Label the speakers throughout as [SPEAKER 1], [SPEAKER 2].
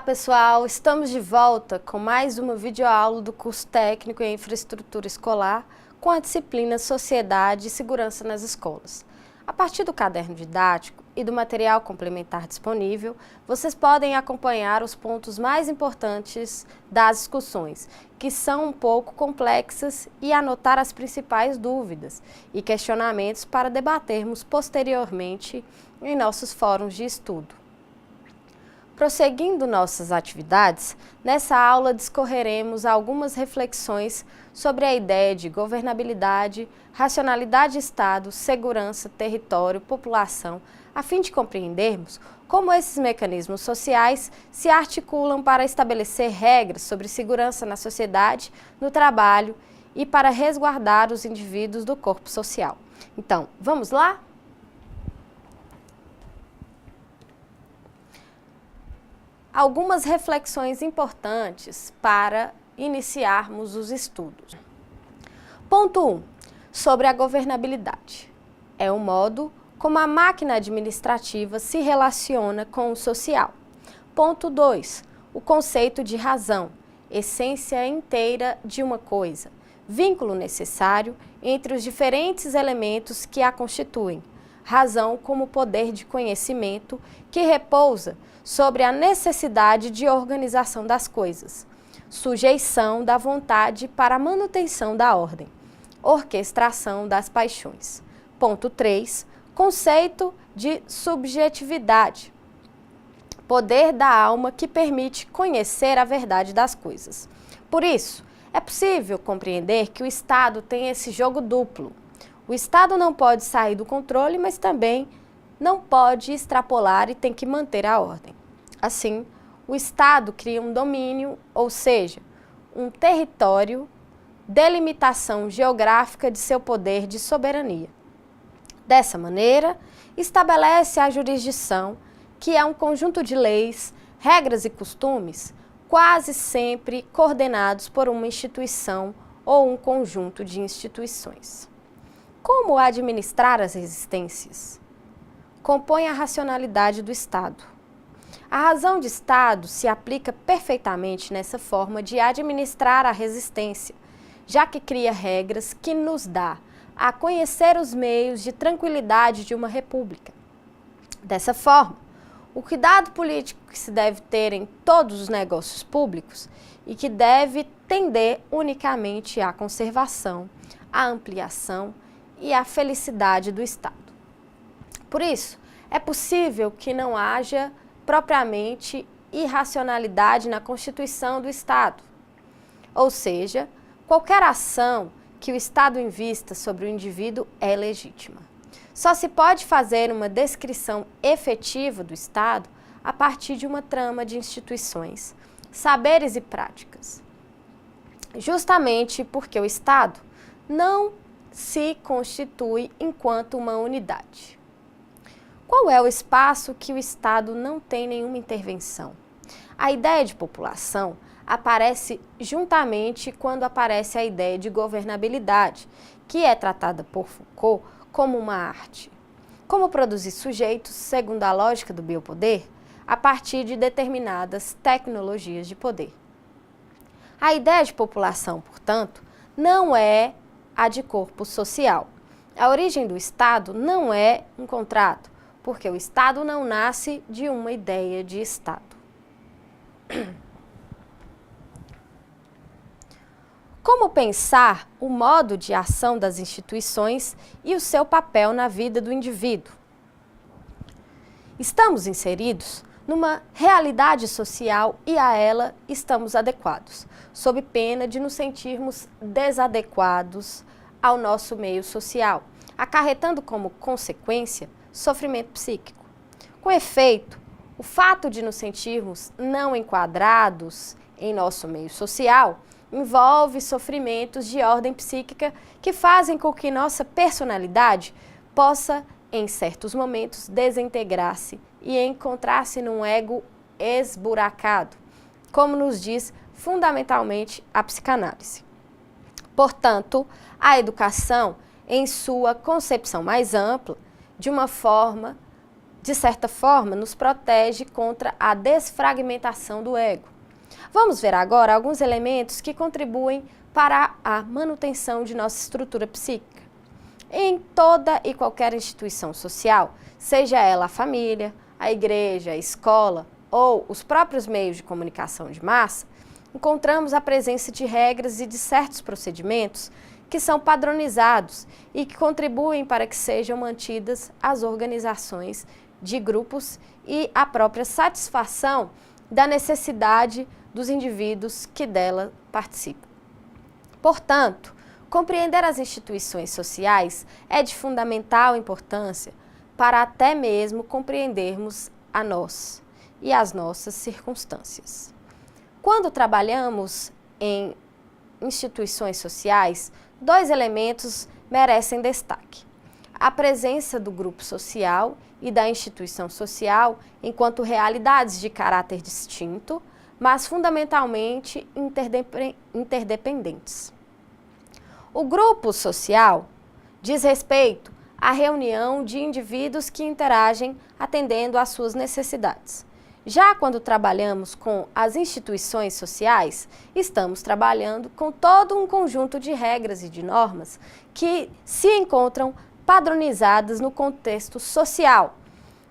[SPEAKER 1] Pessoal, estamos de volta com mais uma videoaula do curso técnico em infraestrutura escolar com a disciplina Sociedade e Segurança nas Escolas. A partir do caderno didático e do material complementar disponível, vocês podem acompanhar os pontos mais importantes das discussões, que são um pouco complexas, e anotar as principais dúvidas e questionamentos para debatermos posteriormente em nossos fóruns de estudo. Prosseguindo nossas atividades, nessa aula discorreremos algumas reflexões sobre a ideia de governabilidade, racionalidade de Estado, segurança, território, população, a fim de compreendermos como esses mecanismos sociais se articulam para estabelecer regras sobre segurança na sociedade, no trabalho e para resguardar os indivíduos do corpo social. Então, vamos lá? Algumas reflexões importantes para iniciarmos os estudos. Ponto 1. Sobre a governabilidade. É o modo como a máquina administrativa se relaciona com o social. Ponto 2. O conceito de razão, essência inteira de uma coisa, vínculo necessário entre os diferentes elementos que a constituem. Razão como poder de conhecimento que repousa sobre a necessidade de organização das coisas, sujeição da vontade para a manutenção da ordem, orquestração das paixões. Ponto 3. Conceito de subjetividade, poder da alma que permite conhecer a verdade das coisas. Por isso, é possível compreender que o Estado tem esse jogo duplo. O Estado não pode sair do controle, mas também não pode extrapolar e tem que manter a ordem. Assim, o Estado cria um domínio, ou seja, um território, delimitação geográfica de seu poder de soberania. Dessa maneira, estabelece a jurisdição, que é um conjunto de leis, regras e costumes, quase sempre coordenados por uma instituição ou um conjunto de instituições. Como administrar as resistências? Compõe a racionalidade do Estado. A razão de Estado se aplica perfeitamente nessa forma de administrar a resistência, já que cria regras que nos dá a conhecer os meios de tranquilidade de uma república. Dessa forma, o cuidado político que se deve ter em todos os negócios públicos e que deve tender unicamente à conservação, à ampliação e à felicidade do Estado. Por isso, é possível que não haja propriamente irracionalidade na constituição do Estado. Ou seja, qualquer ação que o Estado invista sobre o indivíduo é legítima. Só se pode fazer uma descrição efetiva do Estado a partir de uma trama de instituições, saberes e práticas. Justamente porque o Estado não se constitui enquanto uma unidade. Qual é o espaço que o Estado não tem nenhuma intervenção? A ideia de população aparece juntamente quando aparece a ideia de governabilidade, que é tratada por Foucault como uma arte. Como produzir sujeitos, segundo a lógica do biopoder, a partir de determinadas tecnologias de poder. A ideia de população, portanto, não é a de corpo social. A origem do Estado não é um contrato, porque o Estado não nasce de uma ideia de Estado. Como pensar o modo de ação das instituições e o seu papel na vida do indivíduo? Estamos inseridos numa realidade social e a ela estamos adequados, sob pena de nos sentirmos desadequados ao nosso meio social, acarretando como consequência sofrimento psíquico. Com efeito, o fato de nos sentirmos não enquadrados em nosso meio social envolve sofrimentos de ordem psíquica que fazem com que nossa personalidade possa, em certos momentos, desintegrar-se e encontrar-se num ego esburacado, como nos diz fundamentalmente a psicanálise. Portanto, a educação, em sua concepção mais ampla, de uma forma de certa forma, nos protege contra a desfragmentação do ego. Vamos ver agora alguns elementos que contribuem para a manutenção de nossa estrutura psíquica. Em toda e qualquer instituição social, seja ela a família, a igreja, a escola ou os próprios meios de comunicação de massa, encontramos a presença de regras e de certos procedimentos que são padronizados e que contribuem para que sejam mantidas as organizações de grupos e a própria satisfação da necessidade dos indivíduos que dela participam. Portanto, compreender as instituições sociais é de fundamental importância para até mesmo compreendermos a nós e as nossas circunstâncias. Quando trabalhamos em instituições sociais, dois elementos merecem destaque: a presença do grupo social e da instituição social enquanto realidades de caráter distinto, mas fundamentalmente interdependentes. O grupo social diz respeito à reunião de indivíduos que interagem atendendo às suas necessidades. Já quando trabalhamos com as instituições sociais, estamos trabalhando com todo um conjunto de regras e de normas que se encontram padronizadas no contexto social,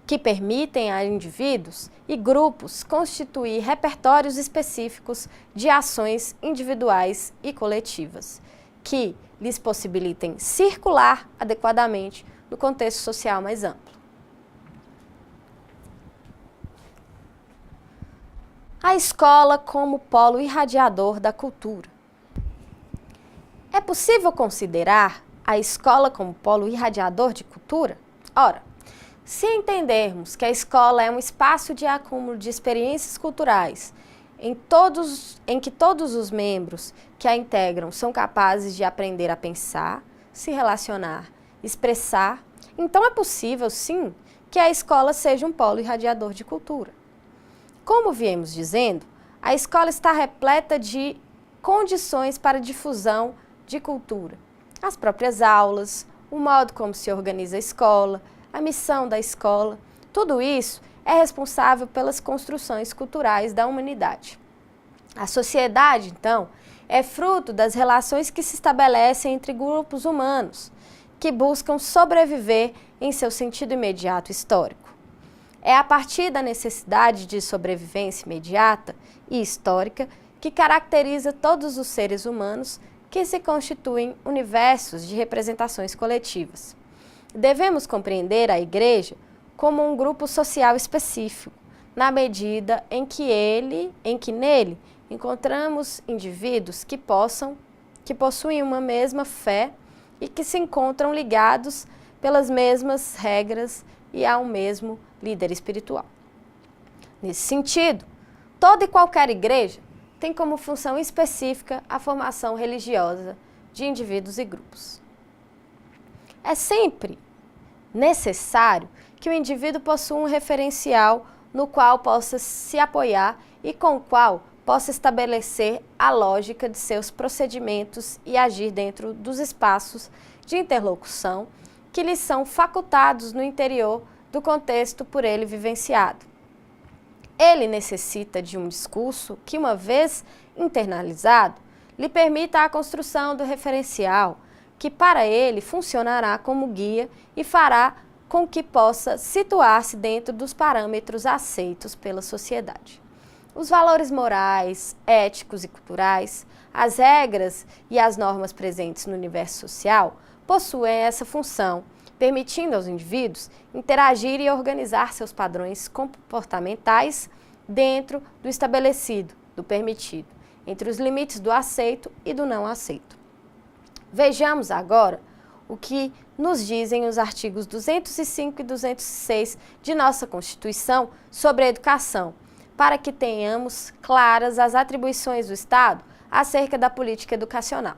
[SPEAKER 1] que permitem a indivíduos e grupos constituir repertórios específicos de ações individuais e coletivas, que lhes possibilitem circular adequadamente no contexto social mais amplo. A escola como polo irradiador da cultura. É possível considerar a escola como polo irradiador de cultura? Ora, se entendermos que a escola é um espaço de acúmulo de experiências culturais em que todos os membros que a integram são capazes de aprender a pensar, se relacionar, expressar, então é possível, sim, que a escola seja um polo irradiador de cultura. Como viemos dizendo, a escola está repleta de condições para difusão de cultura. As próprias aulas, o modo como se organiza a escola, a missão da escola, tudo isso é responsável pelas construções culturais da humanidade. A sociedade, então, é fruto das relações que se estabelecem entre grupos humanos, que buscam sobreviver em seu sentido imediato histórico. É a partir da necessidade de sobrevivência imediata e histórica que caracteriza todos os seres humanos que se constituem universos de representações coletivas. Devemos compreender a Igreja como um grupo social específico, na medida em que nele encontramos indivíduos que possuem uma mesma fé e que se encontram ligados pelas mesmas regras e ao mesmo líder espiritual. Nesse sentido, toda e qualquer igreja tem como função específica a formação religiosa de indivíduos e grupos. É sempre necessário que o indivíduo possua um referencial no qual possa se apoiar e com o qual possa estabelecer a lógica de seus procedimentos e agir dentro dos espaços de interlocução que lhes são facultados no interior do contexto por ele vivenciado. Ele necessita de um discurso que, uma vez internalizado, lhe permita a construção do referencial, que para ele funcionará como guia e fará com que possa situar-se dentro dos parâmetros aceitos pela sociedade. Os valores morais, éticos e culturais, as regras e as normas presentes no universo social possuem essa função, permitindo aos indivíduos interagir e organizar seus padrões comportamentais dentro do estabelecido, do permitido, entre os limites do aceito e do não aceito. Vejamos agora o que nos dizem os artigos 205 e 206 de nossa Constituição sobre a educação, para que tenhamos claras as atribuições do Estado acerca da política educacional.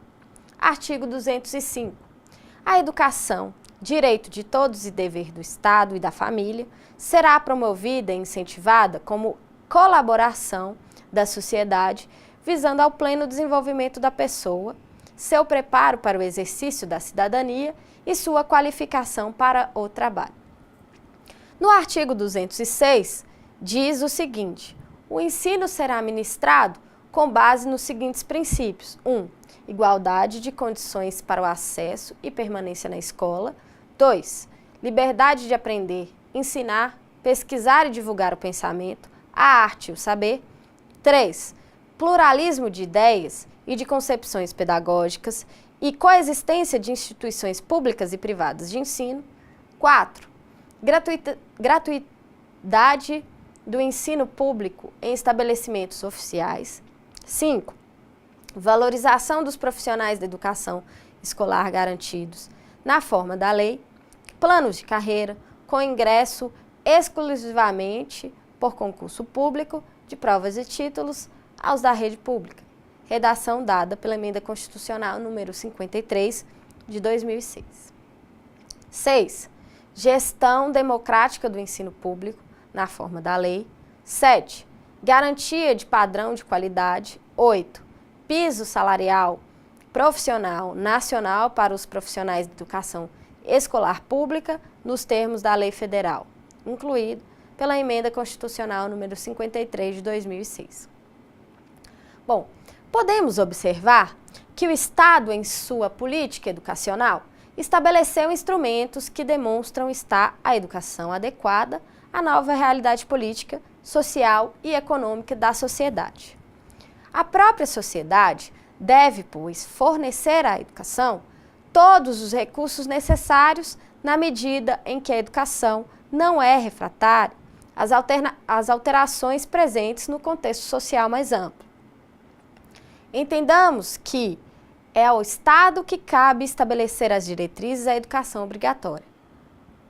[SPEAKER 1] Artigo 205. A educação, direito de todos e dever do Estado e da família, será promovida e incentivada como colaboração da sociedade, visando ao pleno desenvolvimento da pessoa, seu preparo para o exercício da cidadania e sua qualificação para o trabalho. No artigo 206, diz o seguinte: o ensino será ministrado com base nos seguintes princípios. 1. Igualdade de condições para o acesso e permanência na escola. 2. Liberdade de aprender, ensinar, pesquisar e divulgar o pensamento, a arte e o saber. 3. Pluralismo de ideias e de concepções pedagógicas e coexistência de instituições públicas e privadas de ensino. 4. Gratuidade do ensino público em estabelecimentos oficiais. 5. Valorização dos profissionais da educação escolar garantidos na forma da lei. Planos de carreira com ingresso exclusivamente por concurso público de provas e títulos aos da rede pública. Redação dada pela Emenda Constitucional número 53 de 2006. 6. Gestão democrática do ensino público na forma da lei. 7. Garantia de padrão de qualidade. 8. Piso salarial profissional nacional para os profissionais de educação escolar pública nos termos da lei federal, incluído pela Emenda Constitucional número 53 de 2006. Bom, podemos observar que o Estado, em sua política educacional, estabeleceu instrumentos que demonstram estar a educação adequada à nova realidade política, social e econômica da sociedade. A própria sociedade deve, pois, fornecer à educação todos os recursos necessários na medida em que a educação não é refratária às alterações presentes no contexto social mais amplo. Entendamos que é ao Estado que cabe estabelecer as diretrizes da educação obrigatória.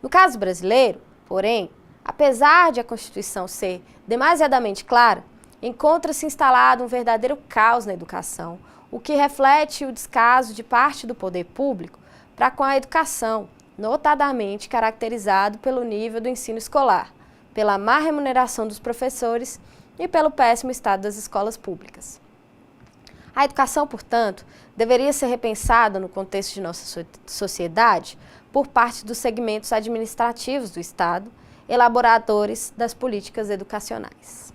[SPEAKER 1] No caso brasileiro, porém, apesar de a Constituição ser demasiadamente clara, encontra-se instalado um verdadeiro caos na educação, o que reflete o descaso de parte do poder público para com a educação, notadamente caracterizado pelo nível do ensino escolar, pela má remuneração dos professores e pelo péssimo estado das escolas públicas. A educação, portanto, deveria ser repensada no contexto de nossa sociedade por parte dos segmentos administrativos do Estado, elaboradores das políticas educacionais.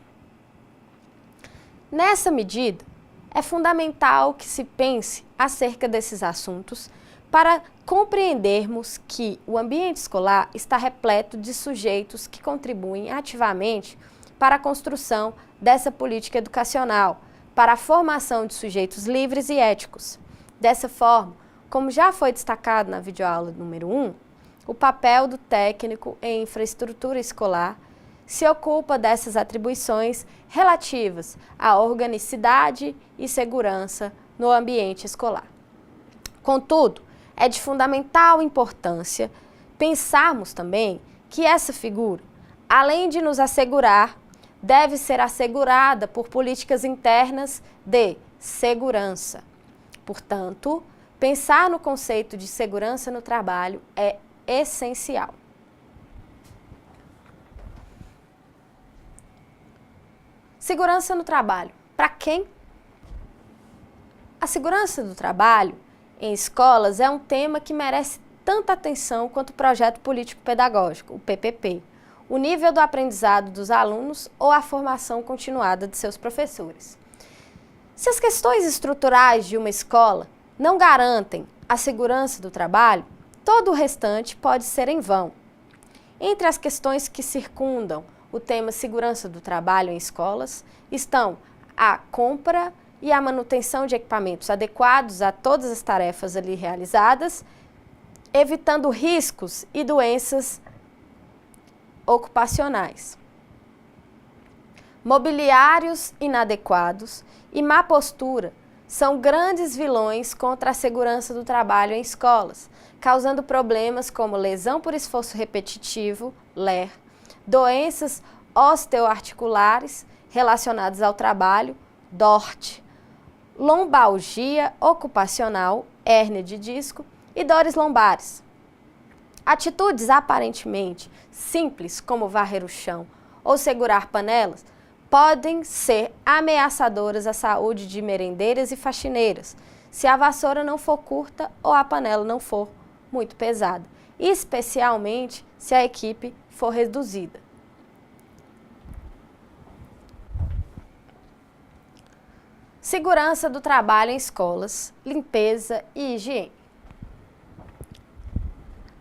[SPEAKER 1] Nessa medida, é fundamental que se pense acerca desses assuntos para compreendermos que o ambiente escolar está repleto de sujeitos que contribuem ativamente para a construção dessa política educacional, para a formação de sujeitos livres e éticos. Dessa forma, como já foi destacado na videoaula número 1, o papel do técnico em infraestrutura escolar se ocupa dessas atribuições relativas à organicidade e segurança no ambiente escolar. Contudo, é de fundamental importância pensarmos também que essa figura, além de nos assegurar, deve ser assegurada por políticas internas de segurança. Portanto, pensar no conceito de segurança no trabalho é essencial. Segurança no trabalho. Para quem? A segurança do trabalho em escolas é um tema que merece tanta atenção quanto o projeto político-pedagógico, o PPP, o nível do aprendizado dos alunos ou a formação continuada de seus professores. Se as questões estruturais de uma escola não garantem a segurança do trabalho, todo o restante pode ser em vão. Entre as questões que circundam o tema segurança do trabalho em escolas estão a compra e a manutenção de equipamentos adequados a todas as tarefas ali realizadas, evitando riscos e doenças ocupacionais. Mobiliários inadequados e má postura são grandes vilões contra a segurança do trabalho em escolas, causando problemas como lesão por esforço repetitivo, LER, doenças osteoarticulares relacionadas ao trabalho, DORT, lombalgia ocupacional, hérnia de disco e dores lombares. Atitudes aparentemente simples, como varrer o chão ou segurar panelas, podem ser ameaçadoras à saúde de merendeiras e faxineiras, se a vassoura não for curta ou a panela não for muito pesada, especialmente se a equipe for reduzida. Segurança do trabalho em escolas, limpeza e higiene.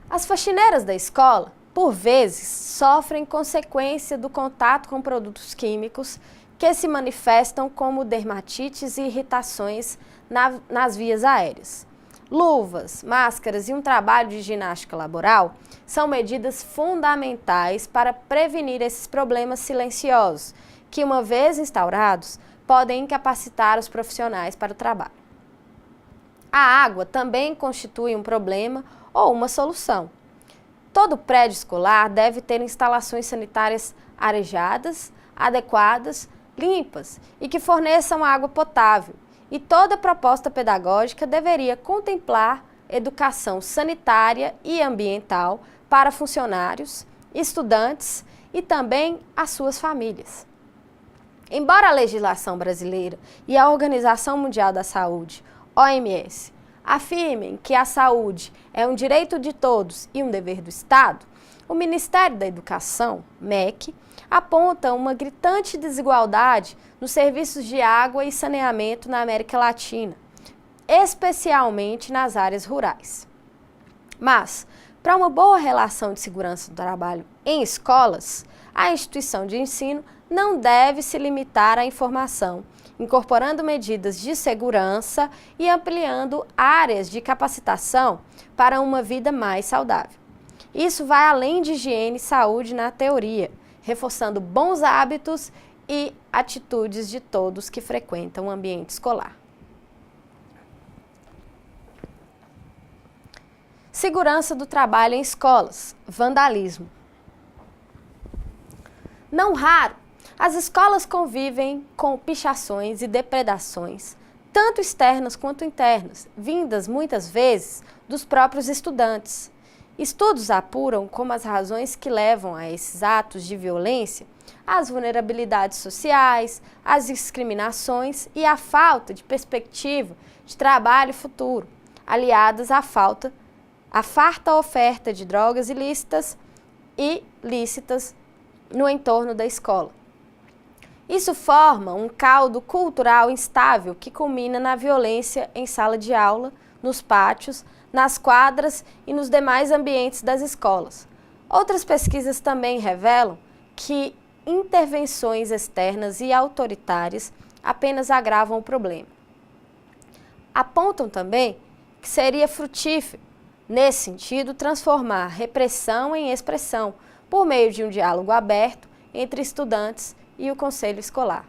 [SPEAKER 1] As faxineiras da escola, por vezes, sofrem consequência do contato com produtos químicos que se manifestam como dermatites e irritações nas vias aéreas. Luvas, máscaras e um trabalho de ginástica laboral são medidas fundamentais para prevenir esses problemas silenciosos, que, uma vez instaurados, podem incapacitar os profissionais para o trabalho. A água também constitui um problema ou uma solução. Todo prédio escolar deve ter instalações sanitárias arejadas, adequadas, limpas e que forneçam água potável. E toda proposta pedagógica deveria contemplar educação sanitária e ambiental para funcionários, estudantes e também as suas famílias. Embora a legislação brasileira e a Organização Mundial da Saúde, OMS, afirmem que a saúde é um direito de todos e um dever do Estado, o Ministério da Educação, MEC, aponta uma gritante desigualdade nos serviços de água e saneamento na América Latina, especialmente nas áreas rurais. Mas, para uma boa relação de segurança do trabalho em escolas, a instituição de ensino não deve se limitar à informação, incorporando medidas de segurança e ampliando áreas de capacitação para uma vida mais saudável. Isso vai além de higiene e saúde na teoria, reforçando bons hábitos e atitudes de todos que frequentam o ambiente escolar. Segurança do trabalho em escolas, vandalismo. Não raro, as escolas convivem com pichações e depredações, tanto externas quanto internas, vindas muitas vezes dos próprios estudantes. Estudos apuram como as razões que levam a esses atos de violência, as vulnerabilidades sociais, as discriminações e a falta de perspectiva de trabalho futuro, aliadas à farta oferta de drogas ilícitas e lícitas no entorno da escola. Isso forma um caldo cultural instável que culmina na violência em sala de aula, nos pátios, nas quadras e nos demais ambientes das escolas. Outras pesquisas também revelam que intervenções externas e autoritárias apenas agravam o problema. Apontam também que seria frutífero, nesse sentido, transformar repressão em expressão, por meio de um diálogo aberto entre estudantes e o conselho escolar.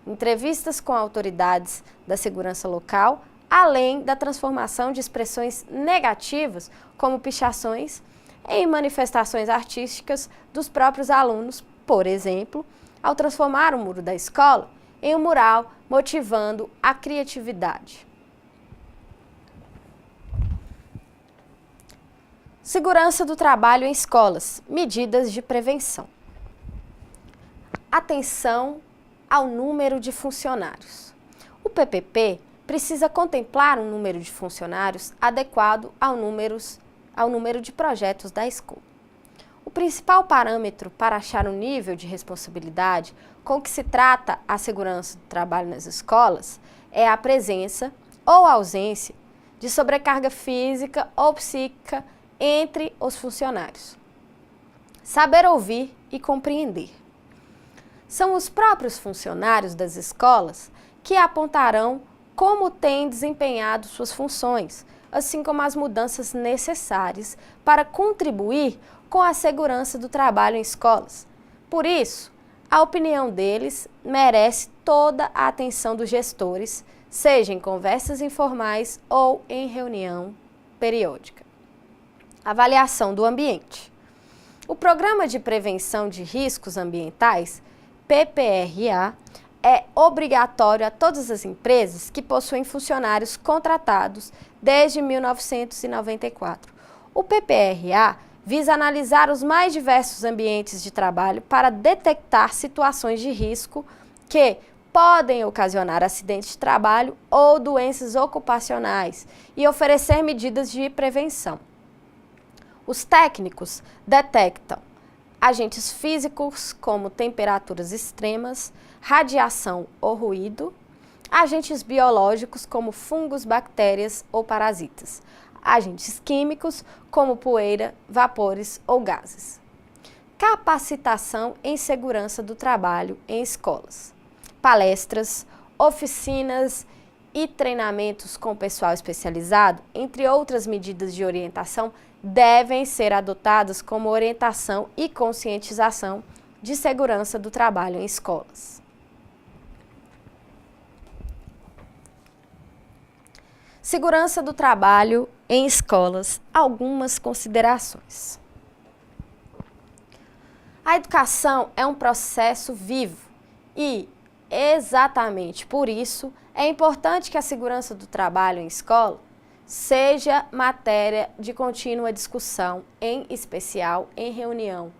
[SPEAKER 1] Entrevistas com autoridades da segurança local, além da transformação de expressões negativas, como pichações, em manifestações artísticas dos próprios alunos, por exemplo, ao transformar o muro da escola em um mural motivando a criatividade. Segurança do trabalho em escolas, medidas de prevenção. Atenção ao número de funcionários. O PPP precisa contemplar um número de funcionários adequado ao número de projetos da escola. O principal parâmetro para achar o nível de responsabilidade com que se trata a segurança do trabalho nas escolas é a presença ou ausência de sobrecarga física ou psíquica entre os funcionários. Saber ouvir e compreender. São os próprios funcionários das escolas que apontarão como têm desempenhado suas funções, assim como as mudanças necessárias para contribuir com a segurança do trabalho em escolas. Por isso, a opinião deles merece toda a atenção dos gestores, seja em conversas informais ou em reunião periódica. Avaliação do ambiente. O Programa de Prevenção de Riscos Ambientais, PPRA, é obrigatório a todas as empresas que possuem funcionários contratados desde 1994. O PPRA visa analisar os mais diversos ambientes de trabalho para detectar situações de risco que podem ocasionar acidentes de trabalho ou doenças ocupacionais e oferecer medidas de prevenção. Os técnicos detectam agentes físicos como temperaturas extremas, radiação ou ruído, agentes biológicos como fungos, bactérias ou parasitas, agentes químicos como poeira, vapores ou gases. Capacitação em segurança do trabalho em escolas. Palestras, oficinas e treinamentos com pessoal especializado, entre outras medidas de orientação, devem ser adotadas como orientação e conscientização de segurança do trabalho em escolas. Segurança do trabalho em escolas, algumas considerações. A educação é um processo vivo e, exatamente por isso, é importante que a segurança do trabalho em escola seja matéria de contínua discussão, em especial em reunião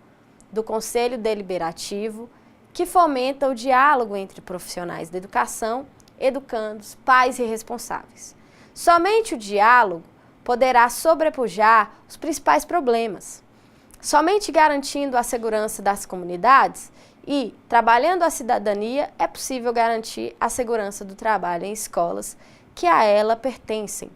[SPEAKER 1] do Conselho Deliberativo, que fomenta o diálogo entre profissionais da educação, educandos, pais e responsáveis. Somente o diálogo poderá sobrepujar os principais problemas. Somente garantindo a segurança das comunidades e trabalhando a cidadania é possível garantir a segurança do trabalho em escolas que a ela pertencem,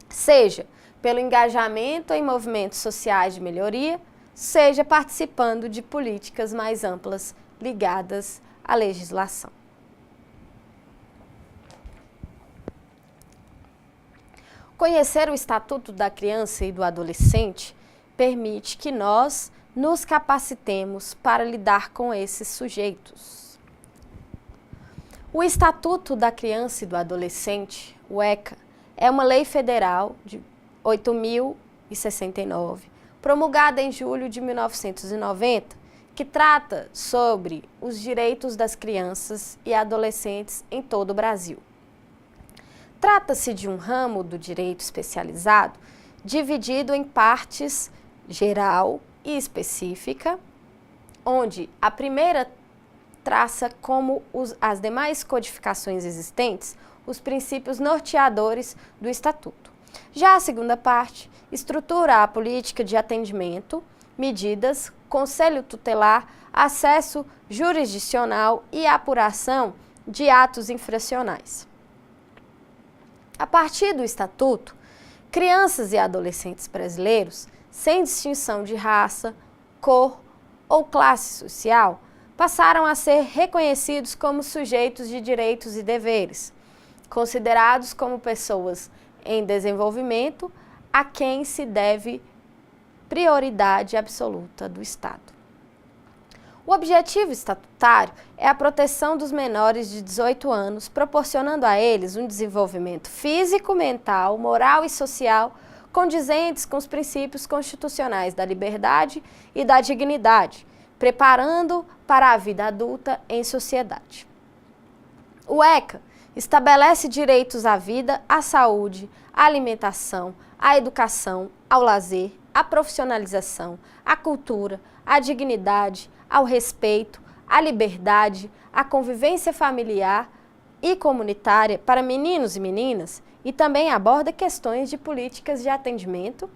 [SPEAKER 1] seja pelo engajamento em movimentos sociais de melhoria, seja participando de políticas mais amplas ligadas à legislação. Conhecer o Estatuto da Criança e do Adolescente permite que nós nos capacitemos para lidar com esses sujeitos. O Estatuto da Criança e do Adolescente, o ECA, é uma lei federal de 8.069, promulgada em julho de 1990, que trata sobre os direitos das crianças e adolescentes em todo o Brasil. Trata-se de um ramo do direito especializado dividido em partes geral e específica, onde a primeira traça, como as demais codificações existentes, os princípios norteadores do Estatuto. Já a segunda parte estrutura a política de atendimento, medidas, conselho tutelar, acesso jurisdicional e apuração de atos infracionais. A partir do Estatuto, crianças e adolescentes brasileiros, sem distinção de raça, cor ou classe social, passaram a ser reconhecidos como sujeitos de direitos e deveres, considerados como pessoas em desenvolvimento a quem se deve prioridade absoluta do Estado. O objetivo estatutário é a proteção dos menores de 18 anos, proporcionando a eles um desenvolvimento físico, mental, moral e social condizentes com os princípios constitucionais da liberdade e da dignidade, preparando para a vida adulta em sociedade. O ECA estabelece direitos à vida, à saúde, à alimentação, à educação, ao lazer, à profissionalização, à cultura, à dignidade, ao respeito, à liberdade, à convivência familiar e comunitária para meninos e meninas e também aborda questões de políticas de atendimento,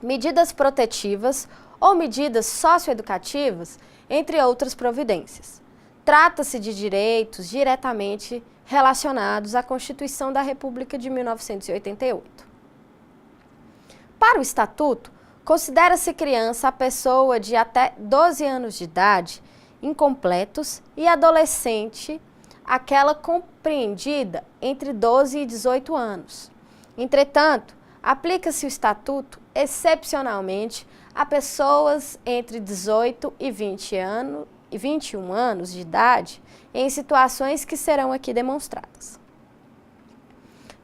[SPEAKER 1] medidas protetivas ou medidas socioeducativas, entre outras providências. Trata-se de direitos diretamente relacionados à Constituição da República de 1988. Para o Estatuto, considera-se criança a pessoa de até 12 anos de idade, incompletos, e adolescente aquela compreendida entre 12 e 18 anos. Entretanto, aplica-se o Estatuto excepcionalmente a pessoas entre 18 e 21 anos de idade em situações que serão aqui demonstradas.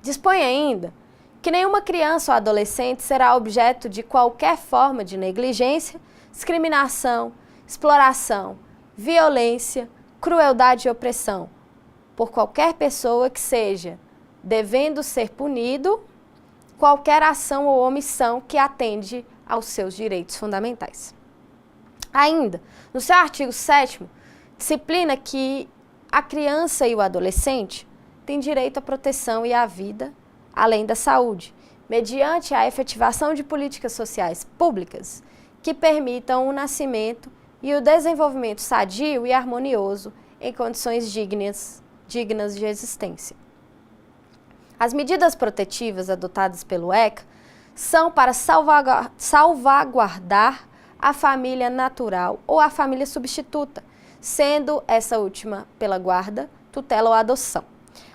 [SPEAKER 1] Dispõe ainda que nenhuma criança ou adolescente será objeto de qualquer forma de negligência, discriminação, exploração, violência, crueldade e opressão por qualquer pessoa que seja, devendo ser punido, qualquer ação ou omissão que atende aos seus direitos fundamentais. Ainda, no seu artigo 7º, disciplina que a criança e o adolescente têm direito à proteção e à vida, além da saúde, mediante a efetivação de políticas sociais públicas que permitam o nascimento e o desenvolvimento sadio e harmonioso em condições dignas de existência. As medidas protetivas adotadas pelo ECA são para salvaguardar a família natural ou a família substituta, sendo essa última pela guarda, tutela ou adoção.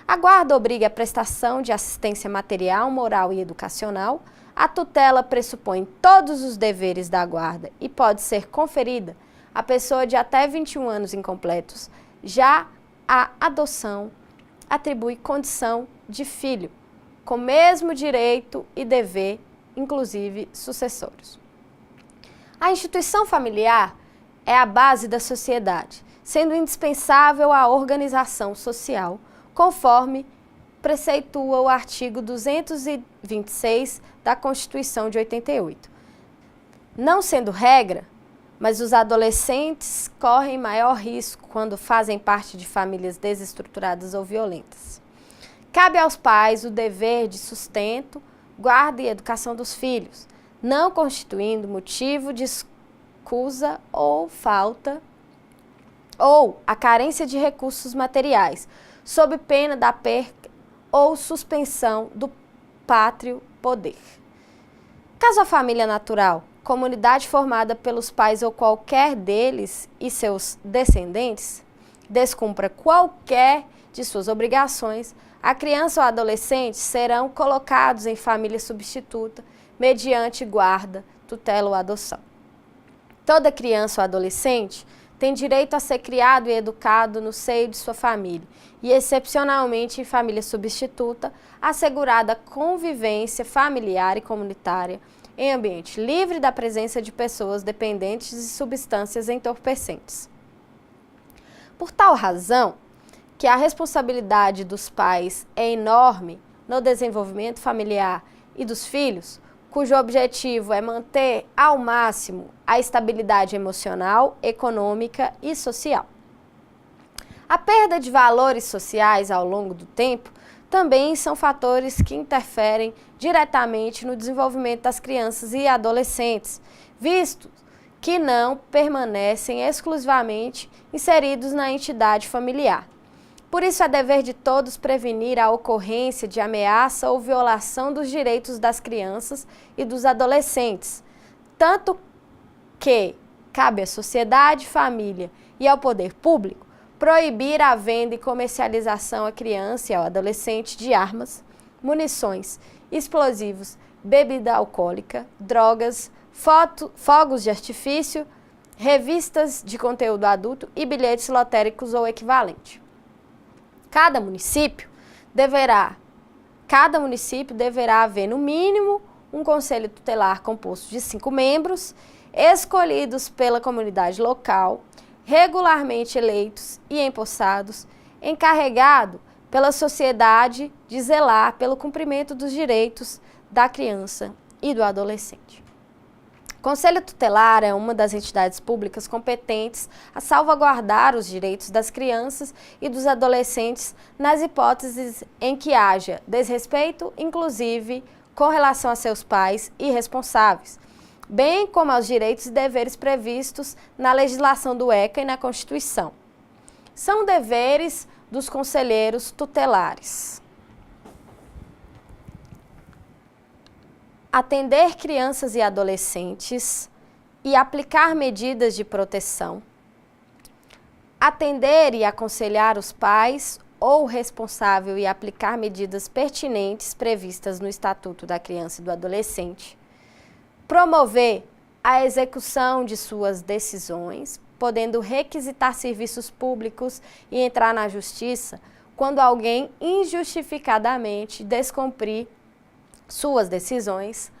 [SPEAKER 1] A guarda obriga a prestação de assistência material, moral e educacional. A tutela pressupõe todos os deveres da guarda e pode ser conferida a pessoa de até 21 anos incompletos. Já a adoção atribui condição de filho, com mesmo direito e dever, inclusive sucessórios. A instituição familiar é a base da sociedade, sendo indispensável a organização social, conforme preceitua o artigo 226 da Constituição de 88. Não sendo regra, mas os adolescentes correm maior risco quando fazem parte de famílias desestruturadas ou violentas. Cabe aos pais o dever de sustento, guarda e educação dos filhos, não constituindo motivo de escusa ou falta ou a carência de recursos materiais, sob pena da perda ou suspensão do pátrio poder. Caso a família natural, comunidade formada pelos pais ou qualquer deles e seus descendentes, descumpra qualquer de suas obrigações, a criança ou adolescente serão colocados em família substituta mediante guarda, tutela ou adoção. Toda criança ou adolescente tem direito a ser criado e educado no seio de sua família e, excepcionalmente, em família substituta, assegurada a convivência familiar e comunitária em ambiente livre da presença de pessoas dependentes de substâncias entorpecentes. Por tal razão, que a responsabilidade dos pais é enorme no desenvolvimento familiar e dos filhos, cujo objetivo é manter ao máximo a estabilidade emocional, econômica e social. A perda de valores sociais ao longo do tempo também são fatores que interferem diretamente no desenvolvimento das crianças e adolescentes, visto que não permanecem exclusivamente inseridos na entidade familiar. Por isso, é dever de todos prevenir a ocorrência de ameaça ou violação dos direitos das crianças e dos adolescentes, tanto que cabe à sociedade, família e ao poder público proibir a venda e comercialização à criança e ao adolescente de armas, munições, explosivos, bebida alcoólica, drogas, fogos de artifício, revistas de conteúdo adulto e bilhetes lotéricos ou equivalente. Cada município deverá haver, no mínimo, um conselho tutelar composto de 5 membros, escolhidos pela comunidade local, regularmente eleitos e empossados, encarregado pela sociedade de zelar pelo cumprimento dos direitos da criança e do adolescente. O Conselho Tutelar é uma das entidades públicas competentes a salvaguardar os direitos das crianças e dos adolescentes nas hipóteses em que haja desrespeito, inclusive com relação a seus pais e responsáveis, bem como aos direitos e deveres previstos na legislação do ECA e na Constituição. São deveres dos conselheiros tutelares: atender crianças e adolescentes e aplicar medidas de proteção, atender e aconselhar os pais ou o responsável e aplicar medidas pertinentes previstas no Estatuto da Criança e do Adolescente, promover a execução de suas decisões, podendo requisitar serviços públicos e entrar na justiça quando alguém injustificadamente descumprir suas decisões,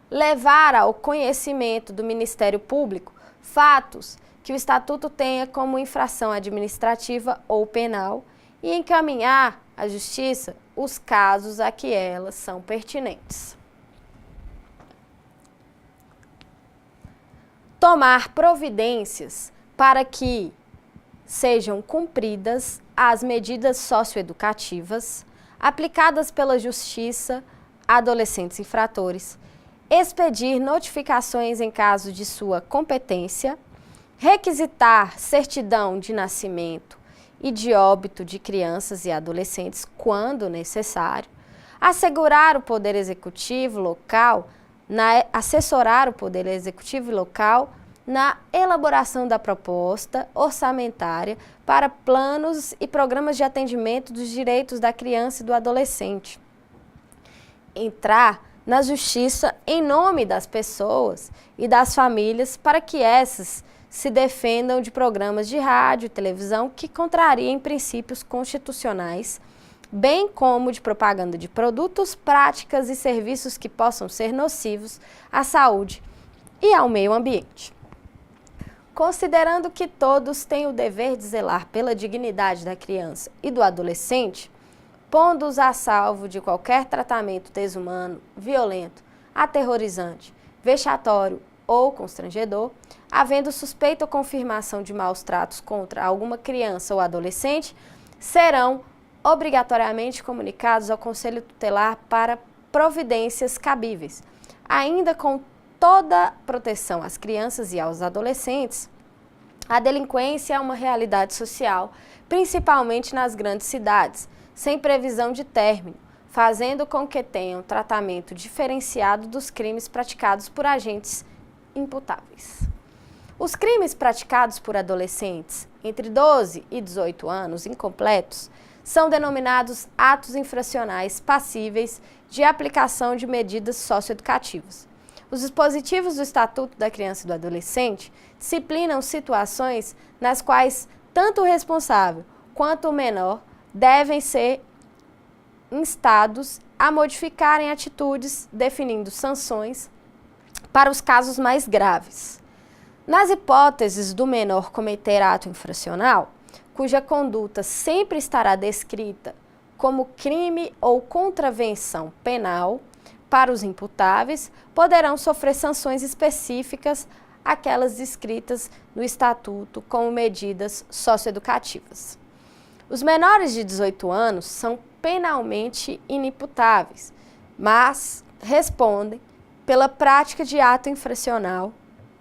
[SPEAKER 1] levar ao conhecimento do Ministério Público fatos que o Estatuto tenha como infração administrativa ou penal e encaminhar à Justiça os casos a que elas são pertinentes. Tomar providências para que sejam cumpridas as medidas socioeducativas aplicadas pela Justiça a adolescentes infratores, expedir notificações em caso de sua competência, requisitar certidão de nascimento e de óbito de crianças e adolescentes quando necessário, assessorar o Poder Executivo local na elaboração da proposta orçamentária para planos e programas de atendimento dos direitos da criança e do adolescente. Entrar na justiça em nome das pessoas e das famílias para que essas se defendam de programas de rádio e televisão que contrariem princípios constitucionais, bem como de propaganda de produtos, práticas e serviços que possam ser nocivos à saúde e ao meio ambiente. Considerando que todos têm o dever de zelar pela dignidade da criança e do adolescente, pondo-os a salvo de qualquer tratamento desumano, violento, aterrorizante, vexatório ou constrangedor, havendo suspeita ou confirmação de maus tratos contra alguma criança ou adolescente, serão obrigatoriamente comunicados ao Conselho Tutelar para providências cabíveis. Ainda com toda proteção às crianças e aos adolescentes, a delinquência é uma realidade social, principalmente nas grandes cidades, sem previsão de término, fazendo com que tenham tratamento diferenciado dos crimes praticados por agentes imputáveis. Os crimes praticados por adolescentes entre 12 e 18 anos incompletos são denominados atos infracionais passíveis de aplicação de medidas socioeducativas. Os dispositivos do Estatuto da Criança e do Adolescente disciplinam situações nas quais tanto o responsável quanto o menor devem ser instados a modificarem atitudes, definindo sanções para os casos mais graves. Nas hipóteses do menor cometer ato infracional, cuja conduta sempre estará descrita como crime ou contravenção penal, para os imputáveis, poderão sofrer sanções específicas, aquelas descritas no Estatuto como medidas socioeducativas. Os menores de 18 anos são penalmente inimputáveis, mas respondem pela prática de ato infracional,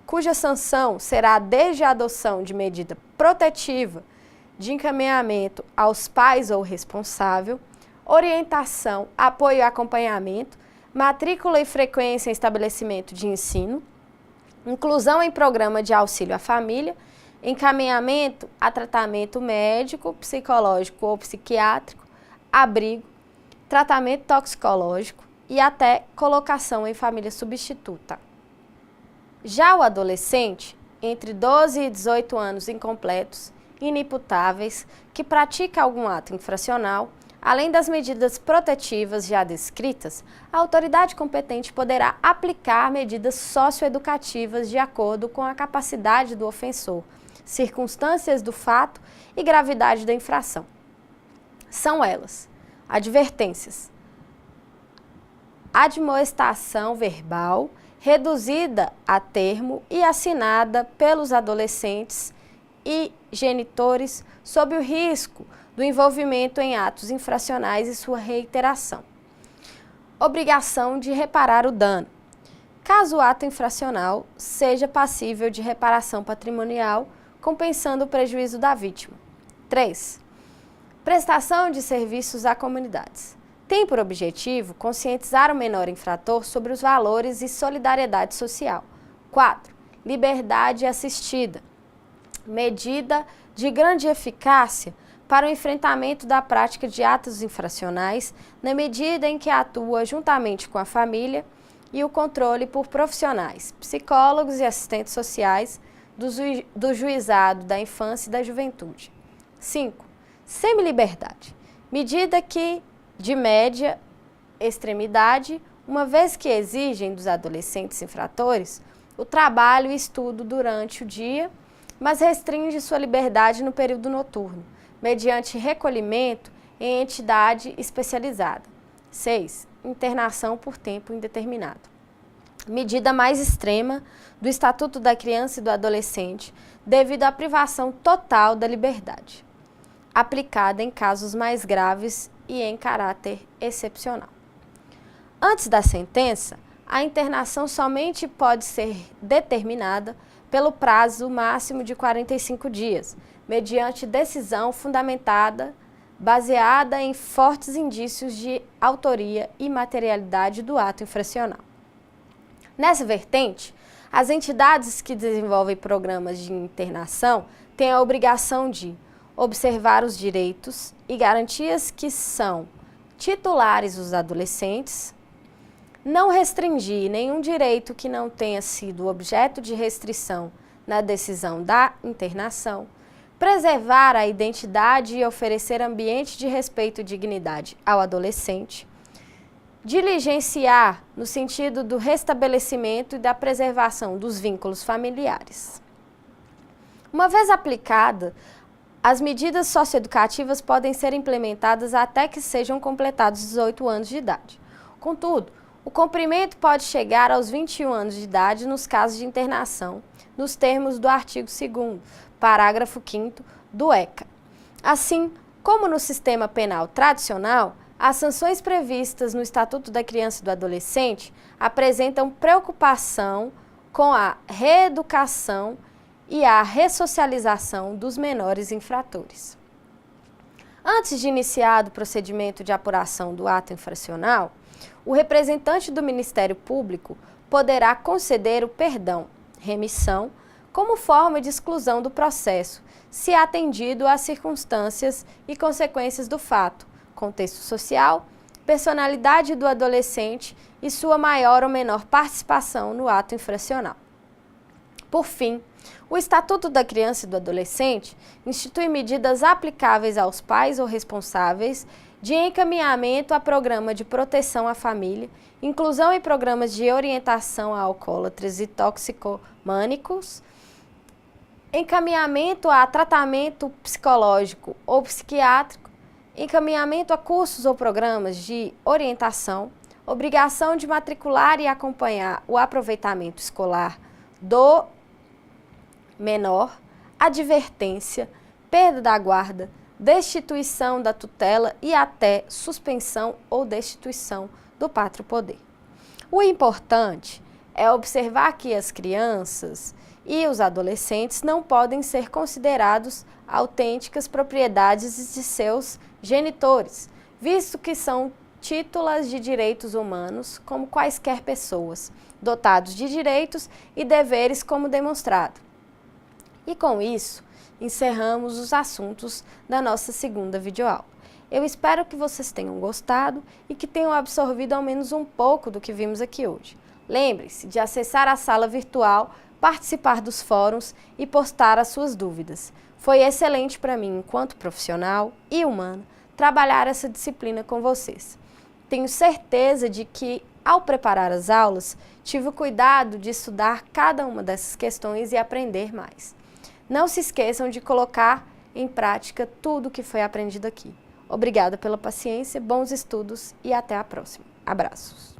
[SPEAKER 1] cuja sanção será desde a adoção de medida protetiva, de encaminhamento aos pais ou responsável, orientação, apoio e acompanhamento, matrícula e frequência em estabelecimento de ensino, inclusão em programa de auxílio à família, encaminhamento a tratamento médico, psicológico ou psiquiátrico, abrigo, tratamento toxicológico e até colocação em família substituta. Já o adolescente, entre 12 e 18 anos incompletos, inimputáveis, que pratica algum ato infracional, além das medidas protetivas já descritas, a autoridade competente poderá aplicar medidas socioeducativas de acordo com a capacidade do ofensor, circunstâncias do fato e gravidade da infração. São elas: advertências, admoestação verbal, reduzida a termo e assinada pelos adolescentes e genitores sob o risco do envolvimento em atos infracionais e sua reiteração. Obrigação de reparar o dano, caso o ato infracional seja passível de reparação patrimonial, compensando o prejuízo da vítima. 3. Prestação de serviços a comunidades. Tem por objetivo conscientizar o menor infrator sobre os valores e solidariedade social. 4. Liberdade assistida. Medida de grande eficácia para o enfrentamento da prática de atos infracionais, na medida em que atua juntamente com a família e o controle por profissionais, psicólogos e assistentes sociais do Juizado da Infância e da Juventude. 5. Semiliberdade. Medida que, de média extremidade, uma vez que exigem dos adolescentes infratores o trabalho e estudo durante o dia, mas restringe sua liberdade no período noturno, mediante recolhimento em entidade especializada. 6. Internação por tempo indeterminado. Medida mais extrema do Estatuto da Criança e do Adolescente, devido à privação total da liberdade, aplicada em casos mais graves e em caráter excepcional. Antes da sentença, a internação somente pode ser determinada pelo prazo máximo de 45 dias, mediante decisão fundamentada, baseada em fortes indícios de autoria e materialidade do ato infracional. Nessa vertente, as entidades que desenvolvem programas de internação têm a obrigação de observar os direitos e garantias que são titulares os adolescentes, não restringir nenhum direito que não tenha sido objeto de restrição na decisão da internação, preservar a identidade e oferecer ambiente de respeito e dignidade ao adolescente, diligenciar no sentido do restabelecimento e da preservação dos vínculos familiares. Uma vez aplicada, as medidas socioeducativas podem ser implementadas até que sejam completados 18 anos de idade. Contudo, o cumprimento pode chegar aos 21 anos de idade nos casos de internação, nos termos do artigo 2º, parágrafo 5º do ECA. Assim, como no sistema penal tradicional, as sanções previstas no Estatuto da Criança e do Adolescente apresentam preocupação com a reeducação e a ressocialização dos menores infratores. Antes de iniciado o procedimento de apuração do ato infracional, o representante do Ministério Público poderá conceder o perdão, remissão, como forma de exclusão do processo, se atendido às circunstâncias e consequências do fato, contexto social, personalidade do adolescente e sua maior ou menor participação no ato infracional. Por fim, o Estatuto da Criança e do Adolescente institui medidas aplicáveis aos pais ou responsáveis de encaminhamento a programa de proteção à família, inclusão em programas de orientação a alcoólatras e toxicomânicos, encaminhamento a tratamento psicológico ou psiquiátrico, encaminhamento a cursos ou programas de orientação, obrigação de matricular e acompanhar o aproveitamento escolar do menor, advertência, perda da guarda, destituição da tutela e até suspensão ou destituição do pátrio poder. O importante é observar que as crianças e os adolescentes não podem ser considerados autênticas propriedades de seus genitores, visto que são títulas de direitos humanos como quaisquer pessoas, dotados de direitos e deveres como demonstrado. E com isso, encerramos os assuntos da nossa segunda videoaula. Eu espero que vocês tenham gostado e que tenham absorvido ao menos um pouco do que vimos aqui hoje. Lembre-se de acessar a sala virtual, participar dos fóruns e postar as suas dúvidas. Foi excelente para mim, enquanto profissional e humana, trabalhar essa disciplina com vocês. Tenho certeza de que, ao preparar as aulas, tive o cuidado de estudar cada uma dessas questões e aprender mais. Não se esqueçam de colocar em prática tudo o que foi aprendido aqui. Obrigada pela paciência, bons estudos e até a próxima. Abraços!